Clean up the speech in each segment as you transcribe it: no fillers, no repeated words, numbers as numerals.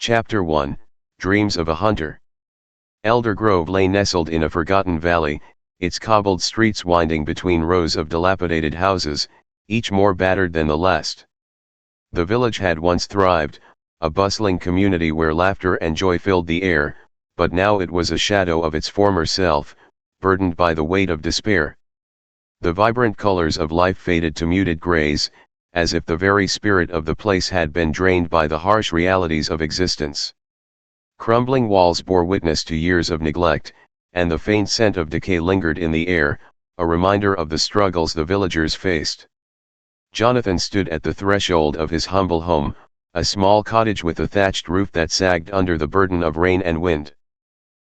Chapter 1, Dreams of a Hunter. Eldergrove lay nestled in a forgotten valley, its cobbled streets winding between rows of dilapidated houses, each more battered than the last. The village had once thrived, a bustling community where laughter and joy filled the air, but now it was a shadow of its former self, burdened by the weight of despair. The vibrant colors of life faded to muted grays, as if the very spirit of the place had been drained by the harsh realities of existence. Crumbling walls bore witness to years of neglect, and the faint scent of decay lingered in the air, a reminder of the struggles the villagers faced. Jonathan stood at the threshold of his humble home, a small cottage with a thatched roof that sagged under the burden of rain and wind.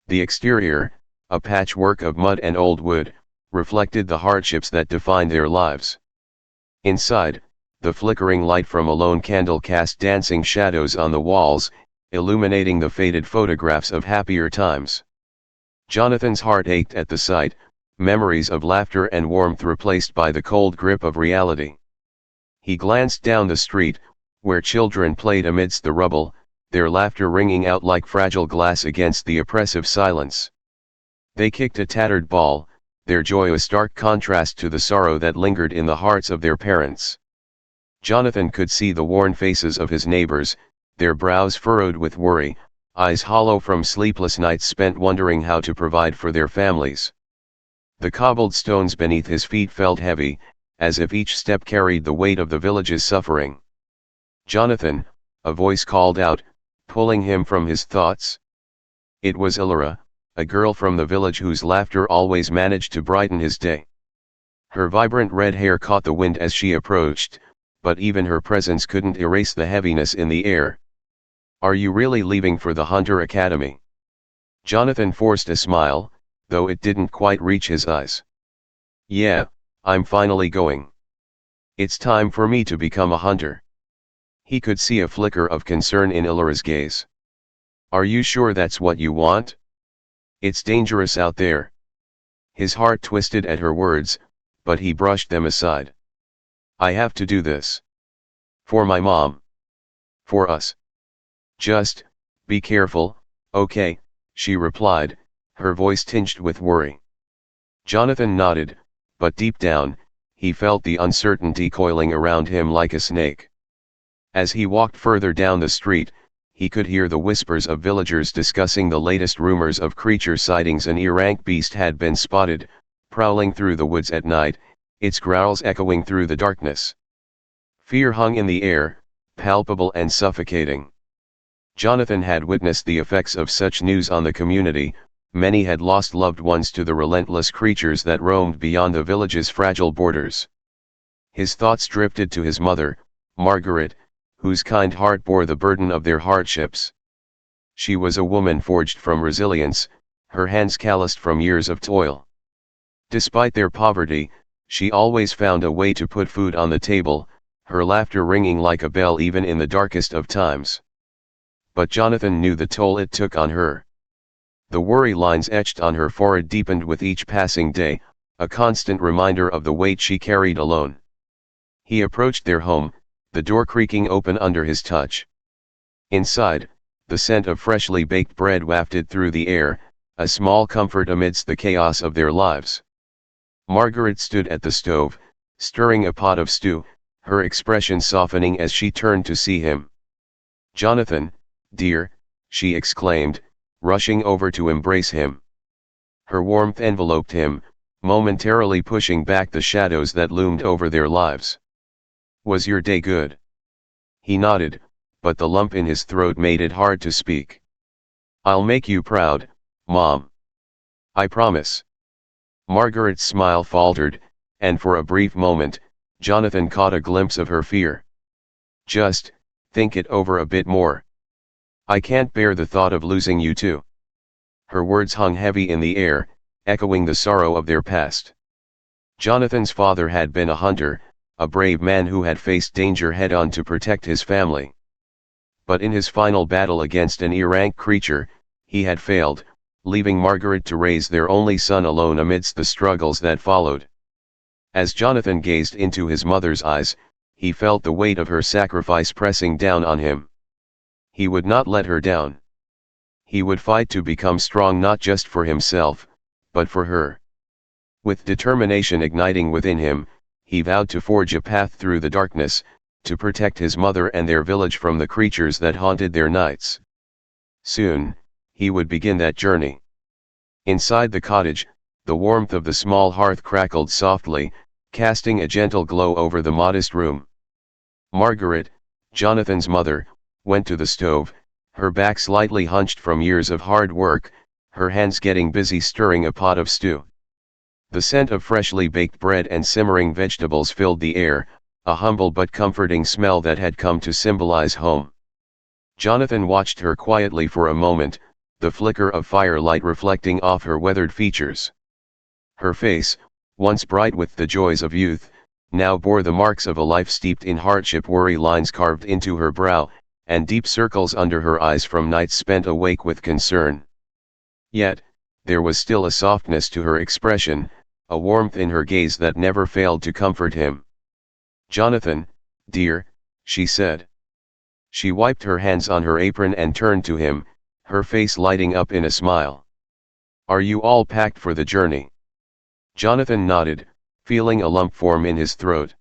The exterior, a patchwork of mud and old wood, reflected the hardships that defined their lives. Inside, the flickering light from a lone candle cast dancing shadows on the walls, illuminating the faded photographs of happier times. Jonathan's heart ached at the sight, memories of laughter and warmth replaced by the cold grip of reality. He glanced down the street, where children played amidst the rubble, their laughter ringing out like fragile glass against the oppressive silence. They kicked a tattered ball, their joy a stark contrast to the sorrow that lingered in the hearts of their parents. Jonathan could see the worn faces of his neighbors, their brows furrowed with worry, eyes hollow from sleepless nights spent wondering how to provide for their families. The cobbled stones beneath his feet felt heavy, as if each step carried the weight of the village's suffering. "Jonathan," a voice called out, pulling him from his thoughts. It was Ilora, a girl from the village whose laughter always managed to brighten his day. Her vibrant red hair caught the wind as she approached, but even her presence couldn't erase the heaviness in the air. "Are you really leaving for the Hunter Academy?" Jonathan forced a smile, though it didn't quite reach his eyes. "Yeah, I'm finally going. It's time for me to become a hunter." He could see a flicker of concern in Ilora's gaze. "Are you sure that's what you want? It's dangerous out there." His heart twisted at her words, but he brushed them aside. "I have to do this. For my mom. For us. Just, be careful, okay," she replied, her voice tinged with worry. Jonathan nodded, but deep down, he felt the uncertainty coiling around him like a snake. As he walked further down the street, he could hear the whispers of villagers discussing the latest rumors of creature sightings. An errant beast had been spotted, prowling through the woods at night, its growls echoing through the darkness. Fear hung in the air, palpable and suffocating. Jonathan had witnessed the effects of such news on the community. Many had lost loved ones to the relentless creatures that roamed beyond the village's fragile borders. His thoughts drifted to his mother, Margaret, whose kind heart bore the burden of their hardships. She was a woman forged from resilience, her hands calloused from years of toil. Despite their poverty, she always found a way to put food on the table, her laughter ringing like a bell even in the darkest of times. But Jonathan knew the toll it took on her. The worry lines etched on her forehead deepened with each passing day, a constant reminder of the weight she carried alone. He approached their home, the door creaking open under his touch. Inside, the scent of freshly baked bread wafted through the air, a small comfort amidst the chaos of their lives. Margaret stood at the stove, stirring a pot of stew, her expression softening as she turned to see him. "Jonathan, dear," she exclaimed, rushing over to embrace him. Her warmth enveloped him, momentarily pushing back the shadows that loomed over their lives. "Was your day good?" He nodded, but the lump in his throat made it hard to speak. "I'll make you proud, Mom. I promise." Margaret's smile faltered, and for a brief moment, Jonathan caught a glimpse of her fear. "Just, think it over a bit more. I can't bear the thought of losing you too." Her words hung heavy in the air, echoing the sorrow of their past. Jonathan's father had been a hunter, a brave man who had faced danger head-on to protect his family. But in his final battle against an errant creature, he had failed, leaving Margaret to raise their only son alone amidst the struggles that followed. As Jonathan gazed into his mother's eyes, he felt the weight of her sacrifice pressing down on him. He would not let her down. He would fight to become strong not just for himself, but for her. With determination igniting within him, he vowed to forge a path through the darkness, to protect his mother and their village from the creatures that haunted their nights. Soon, he would begin that journey. Inside the cottage, the warmth of the small hearth crackled softly, casting a gentle glow over the modest room. Margaret, Jonathan's mother, went to the stove, her back slightly hunched from years of hard work, her hands getting busy stirring a pot of stew. The scent of freshly baked bread and simmering vegetables filled the air, a humble but comforting smell that had come to symbolize home. Jonathan watched her quietly for a moment, the flicker of firelight reflecting off her weathered features. Her face, once bright with the joys of youth, now bore the marks of a life steeped in hardship, worry lines carved into her brow, and deep circles under her eyes from nights spent awake with concern. Yet, there was still a softness to her expression, a warmth in her gaze that never failed to comfort him. "Jonathan, dear," she said. She wiped her hands on her apron and turned to him, her face lighting up in a smile. "Are you all packed for the journey?" Jonathan nodded, feeling a lump form in his throat.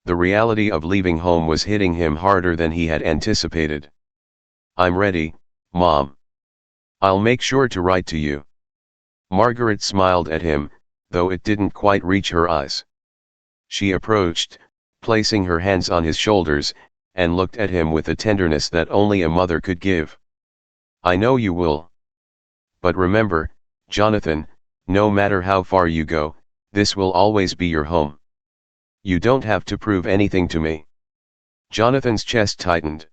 The reality of leaving home was hitting him harder than he had anticipated. "I'm ready, Mom. I'll make sure to write to you." Margaret smiled at him, though it didn't quite reach her eyes. She approached, placing her hands on his shoulders, and looked at him with a tenderness that only a mother could give. "I know you will. But remember, Jonathan, no matter how far you go, this will always be your home. You don't have to prove anything to me." Jonathan's chest tightened.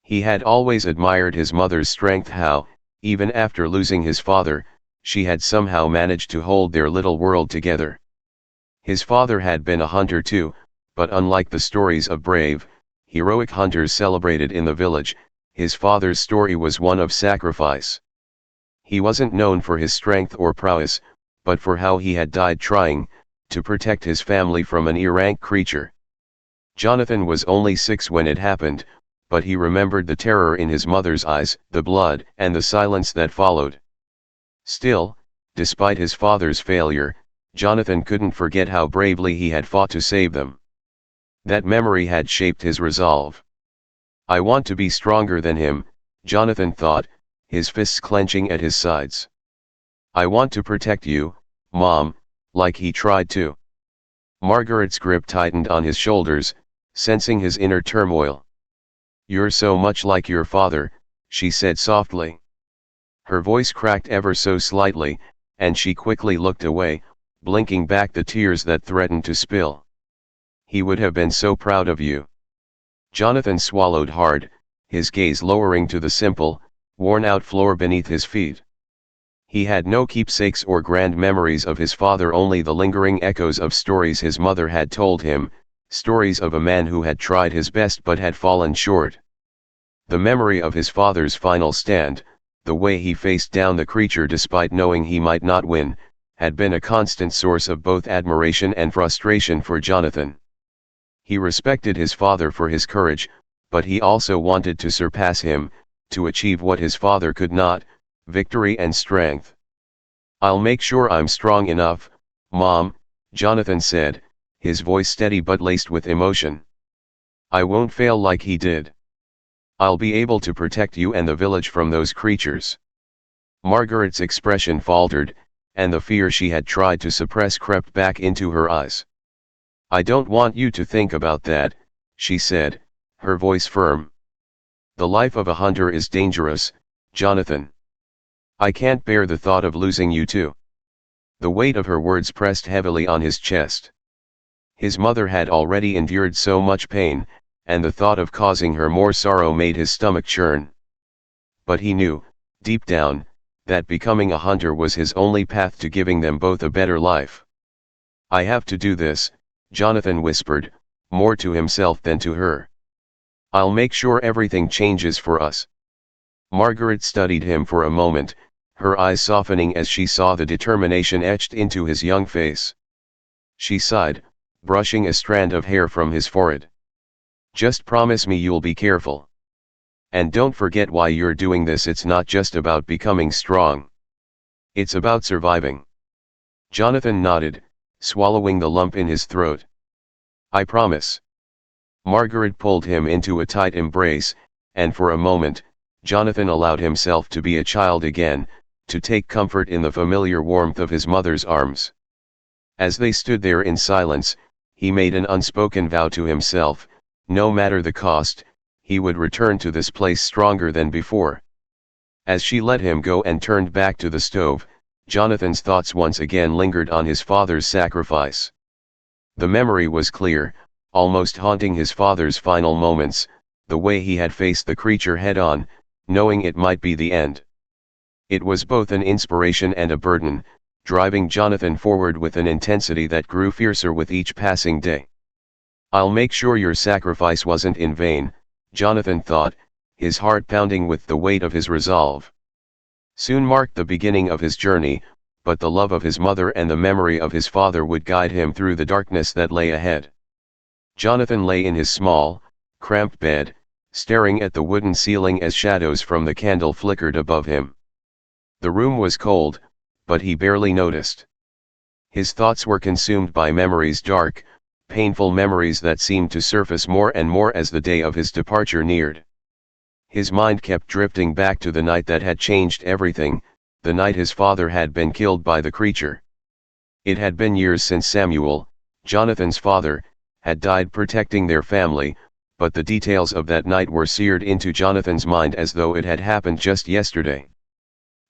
He had always admired his mother's strength, how, even after losing his father, she had somehow managed to hold their little world together. His father had been a hunter too, but unlike the stories of brave, heroic hunters celebrated in the village, his father's story was one of sacrifice. He wasn't known for his strength or prowess, but for how he had died trying to protect his family from an errant creature. Jonathan was only 6 when it happened, but he remembered the terror in his mother's eyes, the blood, and the silence that followed. Still, despite his father's failure, Jonathan couldn't forget how bravely he had fought to save them. That memory had shaped his resolve. "I want to be stronger than him," Jonathan thought, his fists clenching at his sides. "I want to protect you, Mom, like he tried to." Margaret's grip tightened on his shoulders, sensing his inner turmoil. "You're so much like your father," she said softly. Her voice cracked ever so slightly, and she quickly looked away, blinking back the tears that threatened to spill. "He would have been so proud of you." Jonathan swallowed hard, his gaze lowering to the simple, worn-out floor beneath his feet. He had no keepsakes or grand memories of his father, only the lingering echoes of stories his mother had told him, stories of a man who had tried his best but had fallen short. The memory of his father's final stand, the way he faced down the creature despite knowing he might not win, had been a constant source of both admiration and frustration for Jonathan. He respected his father for his courage, but he also wanted to surpass him, to achieve what his father could not, victory and strength. "I'll make sure I'm strong enough, Mom," Jonathan said, his voice steady but laced with emotion. "I won't fail like he did. I'll be able to protect you and the village from those creatures." Margaret's expression faltered, and the fear she had tried to suppress crept back into her eyes. "I don't want you to think about that," she said, her voice firm. "The life of a hunter is dangerous, Jonathan. I can't bear the thought of losing you too." The weight of her words pressed heavily on his chest. His mother had already endured so much pain, and the thought of causing her more sorrow made his stomach churn. But he knew, deep down, that becoming a hunter was his only path to giving them both a better life. "I have to do this," Jonathan whispered, more to himself than to her. "I'll make sure everything changes for us." Margaret studied him for a moment, her eyes softening as she saw the determination etched into his young face. She sighed, brushing a strand of hair from his forehead. "Just promise me you'll be careful." And don't forget why you're doing this. It's not just about becoming strong. It's about surviving. Jonathan nodded, swallowing the lump in his throat. I promise. Margaret pulled him into a tight embrace, and for a moment, Jonathan allowed himself to be a child again, to take comfort in the familiar warmth of his mother's arms. As they stood there in silence, he made an unspoken vow to himself, no matter the cost, he would return to this place stronger than before. As she let him go and turned back to the stove, Jonathan's thoughts once again lingered on his father's sacrifice. The memory was clear, almost haunting his father's final moments, the way he had faced the creature head-on, knowing it might be the end. It was both an inspiration and a burden, driving Jonathan forward with an intensity that grew fiercer with each passing day. I'll make sure your sacrifice wasn't in vain, Jonathan thought, his heart pounding with the weight of his resolve. Soon marked the beginning of his journey, but the love of his mother and the memory of his father would guide him through the darkness that lay ahead. Jonathan lay in his small, cramped bed, staring at the wooden ceiling as shadows from the candle flickered above him. The room was cold, but he barely noticed. His thoughts were consumed by memories, dark, painful memories that seemed to surface more and more as the day of his departure neared. His mind kept drifting back to the night that had changed everything, the night his father had been killed by the creature. It had been years since Samuel, Jonathan's father, had died protecting their family, but the details of that night were seared into Jonathan's mind as though it had happened just yesterday.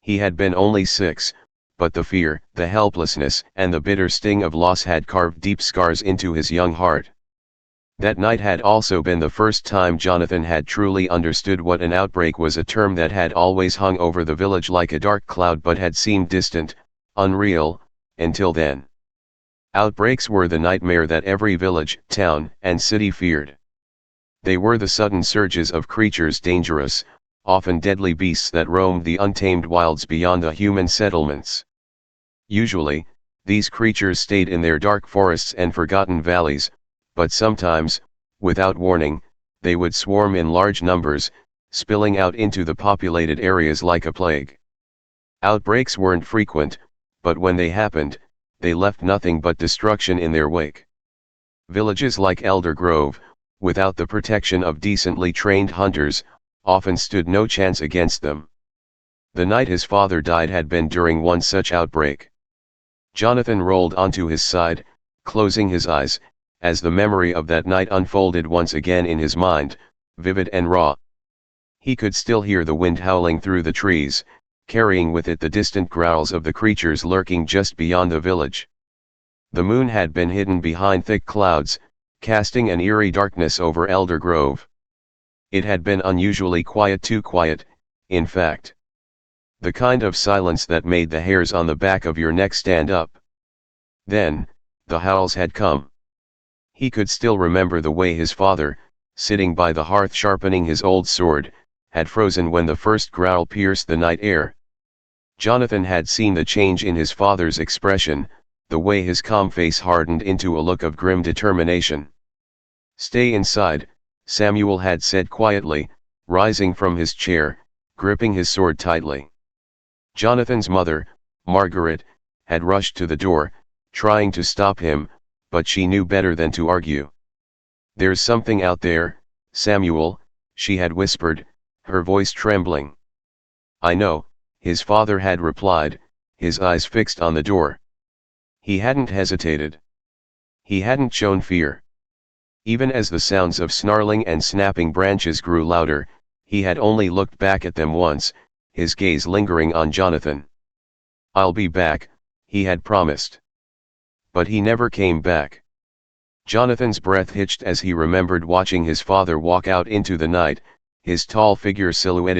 He had been only 6, but the fear, the helplessness, and the bitter sting of loss had carved deep scars into his young heart. That night had also been the first time Jonathan had truly understood what an outbreak was, a term that had always hung over the village like a dark cloud but had seemed distant, unreal, until then. Outbreaks were the nightmare that every village, town, and city feared. They were the sudden surges of creatures, dangerous, often deadly beasts that roamed the untamed wilds beyond the human settlements. Usually, these creatures stayed in their dark forests and forgotten valleys, but sometimes, without warning, they would swarm in large numbers, spilling out into the populated areas like a plague. Outbreaks weren't frequent, but when they happened, they left nothing but destruction in their wake. Villages like Eldergrove, without the protection of decently trained hunters, often stood no chance against them. The night his father died had been during one such outbreak. Jonathan rolled onto his side, closing his eyes, as the memory of that night unfolded once again in his mind, vivid and raw. He could still hear the wind howling through the trees, carrying with it the distant growls of the creatures lurking just beyond the village. The moon had been hidden behind thick clouds, casting an eerie darkness over Eldergrove. It had been unusually quiet, too quiet, in fact. The kind of silence that made the hairs on the back of your neck stand up. Then, the howls had come. He could still remember the way his father, sitting by the hearth sharpening his old sword, had frozen when the first growl pierced the night air. Jonathan had seen the change in his father's expression, the way his calm face hardened into a look of grim determination. "Stay inside," Samuel had said quietly, rising from his chair, gripping his sword tightly. Jonathan's mother, Margaret, had rushed to the door, trying to stop him, but she knew better than to argue. "There's something out there, Samuel," she had whispered, her voice trembling. "I know," his father had replied, his eyes fixed on the door. He hadn't hesitated. He hadn't shown fear. Even as the sounds of snarling and snapping branches grew louder, he had only looked back at them once, his gaze lingering on Jonathan. "I'll be back," he had promised. But he never came back. Jonathan's breath hitched as he remembered watching his father walk out into the night, his tall figure silhouetted